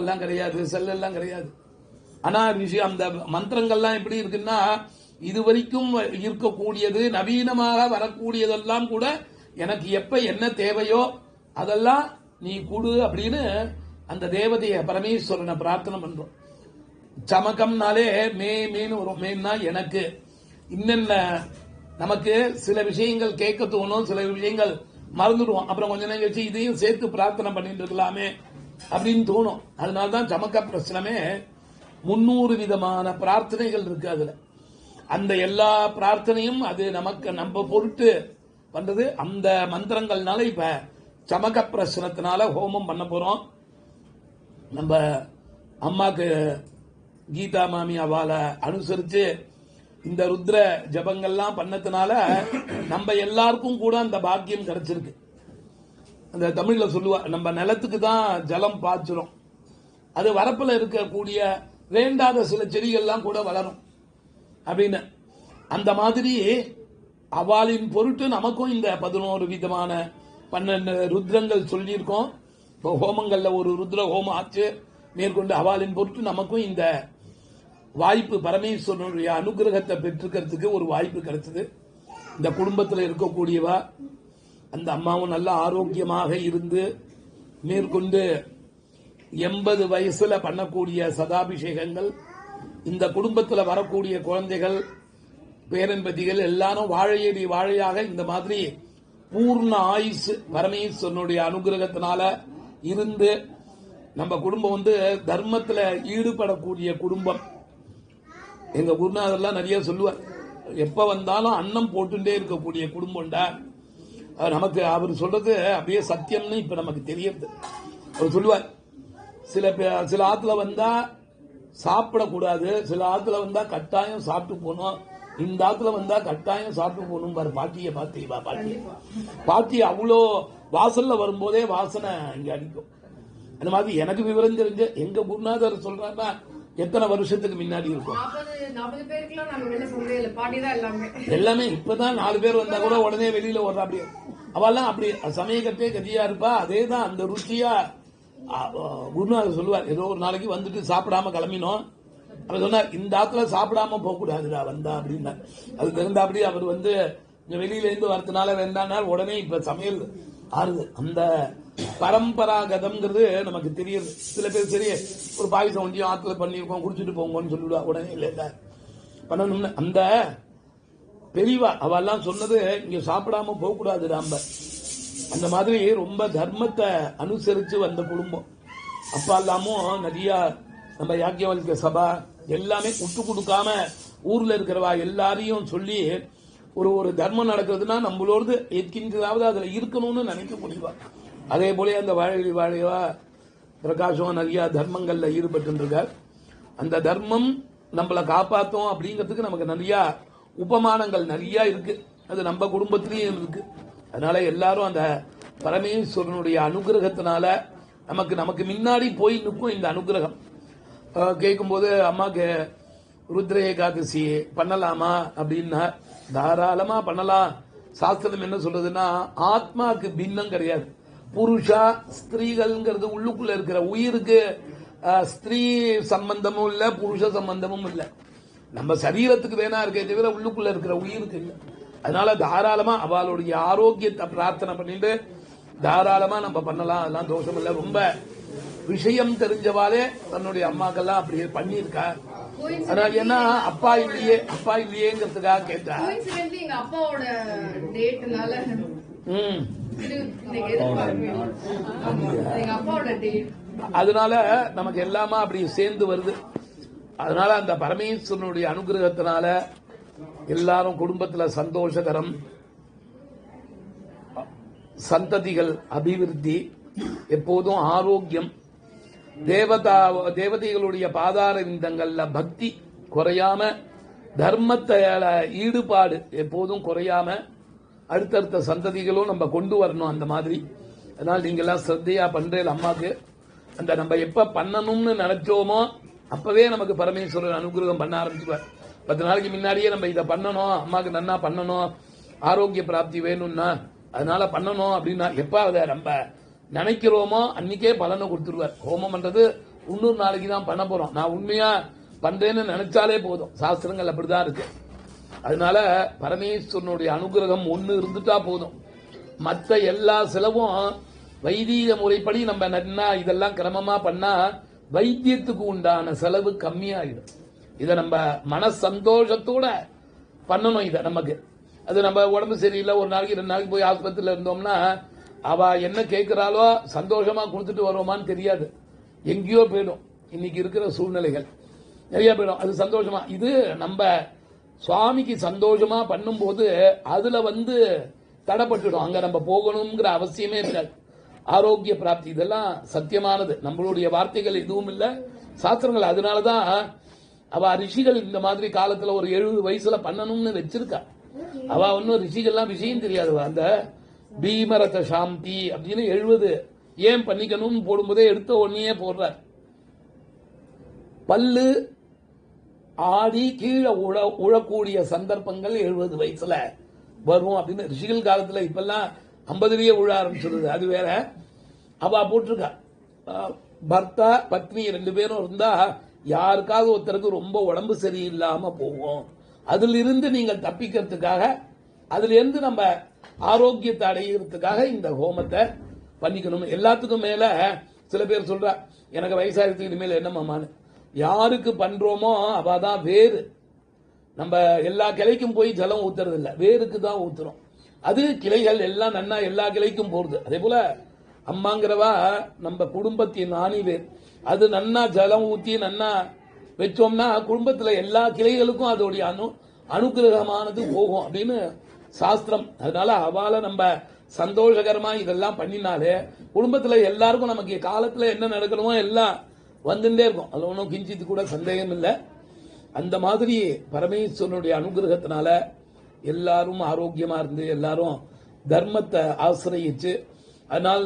அதெல்லாம் கிடையாது, செல் எல்லாம் கிடையாது. ஆனா விஷயம் அந்த மந்திரங்கள்லாம் எப்படி இருக்குன்னா, இதுவரைக்கும் இருக்கக்கூடியது நவீனமாக வரக்கூடியதெல்லாம் கூட எனக்கு எப்ப என்ன தேவையோ அதெல்லாம் நீ கொடு அப்படின்னு அந்த தேவதைய பரமேஸ்வரனை பிரார்த்தனை பண்றோம். சமகம்னாலே மேன்னு வரும். மேன்னா எனக்கு இன்னென்ன நமக்கு சில விஷயங்கள் கேட்க தோணும், சில விஷயங்கள் மறந்துடுவோம். அப்புறம் கொஞ்ச நேரம் கழிச்சு இதையும் சேர்த்து பிரார்த்தனை பண்ணிட்டு இருக்கலாமே அப்படின்னு தோணும். அதனால்தான் சமக்க பிரச்சனமே 300 விதமான பிரார்த்தனைகள் இருக்கு. அதுல அந்த எல்லா பிரார்த்தனையும் அது நமக்கு நம்ம பொருட்டு பண்றது. அந்த மந்திரங்கள்னால இப்ப சமக பிரச்சனத்தினால ஹோமம் பண்ண போறோம். நம்ம அம்மாக்கு கீதா மாமி அவளை அனுசரிச்சு இந்த ருத்ர ஜபங்கள்லாம் பண்ணதுனால நம்ம எல்லாருக்கும் கூட அந்த பாக்கியம் கிடைச்சிருக்கு. அந்த தமிழ்ல சொல்லுவா, நம்ம நிலத்துக்கு தான் ஜலம் பாய்ச்சிரும், அது வரப்புல இருக்கக்கூடிய வேண்டாத சில செடிகள்லாம் கூட வளரும் அப்படின்னு. அந்த மாதிரி அவளின் பொருட்டு நமக்கும் இந்த 11 விதமான 12 ருத்ரங்கள் சொல்லியிருக்கோம். இப்போ ஹோமங்கள்ல ஒரு ருத்ர ஹோமம் ஆச்சு. மேற்கொண்டு அவளின் பொருட்டு நமக்கும் இந்த வாய்ப்பு, பரமேஸ்வரனுடைய அனுகிரகத்தை பெற்றுக்கிறதுக்கு ஒரு வாய்ப்பு கிடைச்சது. இந்த குடும்பத்தில் இருக்கக்கூடியவா அந்த அம்மாவும் நல்ல ஆரோக்கியமாக இருந்து மேற்கொண்டு 80 வயசுல பண்ணக்கூடிய சதாபிஷேகங்கள், இந்த குடும்பத்தில் வரக்கூடிய குழந்தைகள் பேரன்பதிகள் எல்லாரும் வாழையடி வாழையாக இந்த மாதிரி பூர்ண ஆயுசு பரமேஸ்வரனுடைய அனுகிரகத்தினால இருந்து நம்ம குடும்பம் தர்மத்தில் ஈடுபடக்கூடிய குடும்பம். எங்க குருநாதர்லாம் நிறைய சொல்லுவார், எப்ப வந்தாலும் அன்னம் போட்டுட்டே இருக்கக்கூடிய குடும்பம்டா. நமக்கு அவர் சொல்றது அப்படியே சத்தியம்னு இப்ப நமக்கு தெரியுது. அவர் சொல்லுவார், சில ஆத்துல வந்தா சாப்பிடக்கூடாது, சில ஆத்துல வந்தா கட்டாயம் சாப்பிட்டு போகணும், இந்த ஆத்துல வந்தா கட்டாயம் சாப்பிட்டு போகணும். பாரு பாட்டிய பாத்தீங்களா, பாட்டி அவ்வளோ வாசல்ல வரும்போதே வாசனை இங்க அடிக்கும். அந்த மாதிரி எனக்கு விவரம் தெரிஞ்ச எங்க குருநாதர் சொல்றாருன்னா எத்தனை வருஷத்துக்கு முன்னாடி இருக்கும், எல்லாமே இப்பதான் 4 பேர் வந்தா கூட உடனே வெளியில ஓடுறா. அப்படியே அவெல்லாம் அப்படி சமயக்கட்டே கதியா இருப்பா. அதேதான் அந்த ருச்சியா குருநாதர் சொல்லுவார். ஏதோ ஒரு நாளைக்கு வந்துட்டு சாப்பிடாம கிளம்பினோம். அவர் சொன்னார், இந்த ஆத்துல சாப்பிடாம போக கூடாதுடா வந்தா அப்படின்னா. அது தகுந்த அப்படி அவர் வெளியில இருந்து வரதுனால வேண்டாம், உடனே இப்ப சமையல் ஆறுது. அந்த பரம்பராகதம்ங்கிறது நமக்கு தெரியுது. சில பேர் சரி ஒரு பாயசம் ஒன்றியும் ஆத்துல பண்ணிருக்கோம் குடிச்சிட்டு போங்கன்னு சொல்லிடுவா, உடனே இல்ல பண்ணணும்னு. அந்த பெரியவா அவெல்லாம் சொன்னது இங்க சாப்பிடாம போக கூடாது நம்ம. அந்த மாதிரி ரொம்ப தர்மத்தை அனுசரிச்சு வந்த குடும்பம். அப்பா எல்லாமும் நிறைய நம்ம யாக்கியவல்க சபா எல்லாமே விட்டு கொடுக்காம ஊர்ல இருக்கிறவா எல்லாரையும் சொல்லி ஒரு தர்மம் நடக்கிறதுனா நம்மளோடு எத்கின்றதாவது அதுல இருக்கணும்னு நினைக்க முடியுவா. அதே போல அந்த வாழைவா பிரகாஷம் நிறைய தர்மங்கள்ல ஈடுபட்டு இருக்கார். அந்த தர்மம் நம்மளை காப்பாற்றும் அப்படிங்கிறதுக்கு நமக்கு நிறைய உபமானங்கள் நிறைய இருக்கு. அது நம்ம குடும்பத்திலையும் இருக்கு. அதனால எல்லாரும் அந்த பரமேஸ்வரனுடைய அனுகிரகத்தினால நமக்கு முன்னாடி போய் நிற்கும் இந்த அனுகிரகம். கேட்கும்போது அம்மாக்கு ருத்ர ஏகாதசி பண்ணலாமா அப்படின்னா தாராளமா பண்ணலாம். சாஸ்திரம் என்ன சொல்றதுன்னா, ஆத்மாக்கு பின்னம் கிடையாது. புருஷா ஸ்திரீகள்ங்கிறது உள்ளுக்குள்ள இருக்கிற உயிருக்கு ஸ்திரீ சம்பந்தமும் இல்ல, புருஷ சம்பந்தமும் இல்ல. நம்ம சரீரத்துக்கு வேணா இருக்கே தவிர உள்ளுக்குள்ள இருக்கிற உயிருக்கு இல்ல. அதனால தாராளமா அவளுடைய ஆரோக்கியத்தை பிரார்த்தனை பண்ணிட்டு தாராளமா நம்ம பண்ணலாம். அதெல்லாம் தோஷம் இல்ல. ரொம்ப விஷயம் தெரிஞ்சவாலே தன்னுடைய அம்மாக்கெல்லாம் அப்படி பண்ணியிருக்கா. அதனால என்ன அப்பா இல்லையேங்கிறதுக்காக கேட்டா. அதனால நமக்கு எல்லாமே அப்படி சேர்ந்து வருது. அதனால அந்த பரமேஸ்வரனுடைய அனுகிரகத்தினால எல்லாரும் குடும்பத்துல சந்தோஷகரம், சந்ததிகள் அபிவிருத்தி, எப்போதும் ஆரோக்கியம், தேவதைகளுடைய பாதார விந்தங்கள்ல பக்தி குறையாம, தர்மத்தை ஈடுபாடு எப்போதும் குறையாம அடுத்தடுத்த சந்ததிகளும் நம்ம கொண்டு வரணும். அந்த மாதிரி அதனால நீங்க எல்லாம் சிரத்தையா பண்றேன். அம்மாக்கு அந்த நம்ம எப்ப பண்ணணும்னு நினைச்சோமோ அப்பவே நமக்கு பரமேஸ்வரன் அனுகிரகம் பண்ண ஆரம்பிச்சுவார். 10 நாளைக்கு முன்னாடியே நம்ம இதை பண்ணணும், அம்மாக்கு நன்னா பண்ணணும், ஆரோக்கிய பிராப்தி வேணும்னா அதனால பண்ணணும் அப்படின்னா எப்ப அதை நம்ம நினைக்கிறோமோ அன்னைக்கே பலனை கொடுத்துருவார். ஹோமம் பண்றது இன்னொரு நாளைக்கு தான் பண்ண போறோம். நான் உண்மையா பண்றேன்னு நினைச்சாலே போதும். சாஸ்திரங்கள் அப்படிதான் இருக்கு. அதனால பரமேஸ்வரனுடைய அனுகிரகம் ஒண்ணு இருந்துட்டா போதும். மற்ற எல்லா செலவும் வைத்திய முறைப்படி நம்ம நன்னா இதெல்லாம் கிரமமா பண்ணா வைத்தியத்துக்கு உண்டான செலவு கம்மியாயிடும். இதை நம்ம மன சந்தோஷத்தோட பண்ணணும். இதை நமக்கு அது நம்ம உடம்பு சரியில்லை, ஒரு நாளைக்கு 2 நாளைக்கு போய் ஆஸ்பத்திரியில் இருந்தோம்னா அவ என்ன கேட்கிறாளோ சந்தோஷமா கொடுத்துட்டு வருவோமான்னு தெரியாது. எங்கேயோ போயிடும். இன்னைக்கு இருக்கிற சூழ்நிலைகள் நிறைய போயிடும். அது சந்தோஷமா இது நம்ம சுவாமிக்கு சந்தோஷமா பண்ணும்போது அதுல தடைப்பட்டுடும். அங்க நம்ம போகணுங்கிற அவசியமே இருக்காது. ஆரோக்கிய பிராப்தி இதெல்லாம் சத்தியமானது. நம்மளுடைய வார்த்தைகள் எதுவும் இல்லை, சாஸ்திரங்கள். அதனாலதான் அவ ரிஷிகள் இந்த மாதிரி காலத்துல ஒரு 70 வயசுல பண்ணணும்னு வச்சிருக்கா. அவ ஒன்னும் ரிஷிகள்லாம் விஷயம் தெரியாது. அந்த பீமரத சாந்தி அப்படின்னு 70 ஏன் பண்ணிக்கணும்னு போடும்போதே எடுத்த உடனே போடுறார். பல்லு ஆடி கீழே உழக்கூடிய சந்தர்ப்பங்கள் 70 வயசுல வரும் அப்படின்னு ரிஷிகள் காலத்துல. இப்பெல்லாம் 50லயே உழ ஆரம்பிச்சிருது, அது வேற. அவ போட்டிருக்கா. பர்த்தா பத்னி 2 பேரும் இருந்தா யாருக்காவது ஒருத்தருக்கு ரொம்ப உடம்பு சரியில்லாம போகும். அதுல இருந்து நீங்கள் தப்பிக்கிறதுக்காக, அதுல இருந்து நம்ம ஆரோக்கியத்தை அடைகிறதுக்காக இந்த ஹோமத்தை பண்ணிக்கணும். எல்லாத்துக்கும் மேல சில பேர் சொல்றா, எனக்கு வயசாகிறதுக்கு இனிமேல் என்ன மாமான்னு. யாருக்கு பண்றோமோ அவாதான் வேறு. நம்ம எல்லா கிளைக்கும் போய் ஜலம் ஊத்துறது இல்ல, வேருக்கு தான் ஊத்துறோம். அது கிளைகள் எல்லாம் நன்னா எல்லா கிளைக்கும் போறது. அதே போல அம்மாங்கிறவா நம்ம குடும்பத்தின் ஆணி வேர். அது நன்னா ஜலம் ஊத்தி நன்னா வச்சோம்னா குடும்பத்துல எல்லா கிளைகளுக்கும் அதோடைய அனுகிரகமானது போகும் அப்படின்னு சாஸ்திரம். அதனால அவால நம்ம சந்தோஷகரமா இதெல்லாம் பண்ணினாலே குடும்பத்துல எல்லாருக்கும் நமக்கு காலத்துல என்ன நடக்கணுமோ எல்லாம் வந்துட்டே இருக்கும். அது ஒன்றும் கிஞ்சித்து கூட சந்தேகம் இல்லை. அந்த மாதிரி பரமேஸ்வரனுடைய அனுகிரகத்தினால எல்லாரும் ஆரோக்கியமா இருந்து எல்லாரும் தர்மத்தை ஆசிரியிச்சு, அதனால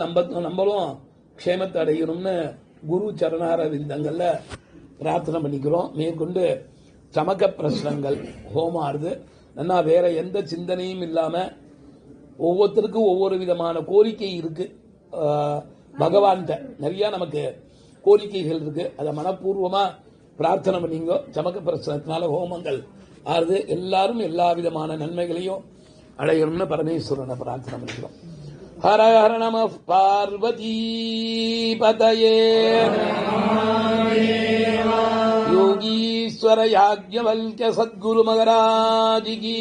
நம்மளும் க்ஷேமத்தை அடையணும்னு குரு சரணார விந்தங்கள்ல பிரார்த்தனை பண்ணிக்கிறோம். மேற்கொண்டு சமக பிரச்சனங்கள் ஹோமம் ஆறுது நல்லா வேற எந்த சிந்தனையும் இல்லாம ஒவ்வொருத்தருக்கும் ஒவ்வொரு விதமான கோரிக்கை இருக்கு. பகவான்கிட்ட நிறைய நமக்கு கோரிக்கைகள் இருக்கு. அதை மனப்பூர்வமா பிரார்த்தனை பண்ணிங்கோ. சமக்க பிரச்சனத்தினால ஹோமங்கள் ஆறுது. எல்லாரும் எல்லா விதமான நன்மைகளையும் அடையணும்னு பரமேஸ்வரனை பிரார்த்தனை பண்ணிக்கிறோம். ஹர ஹர நம பார்வதி பதயே யோகீஸ்வர யாக்ஞவல்க்ய சத்குரு மகராஜ் கீ.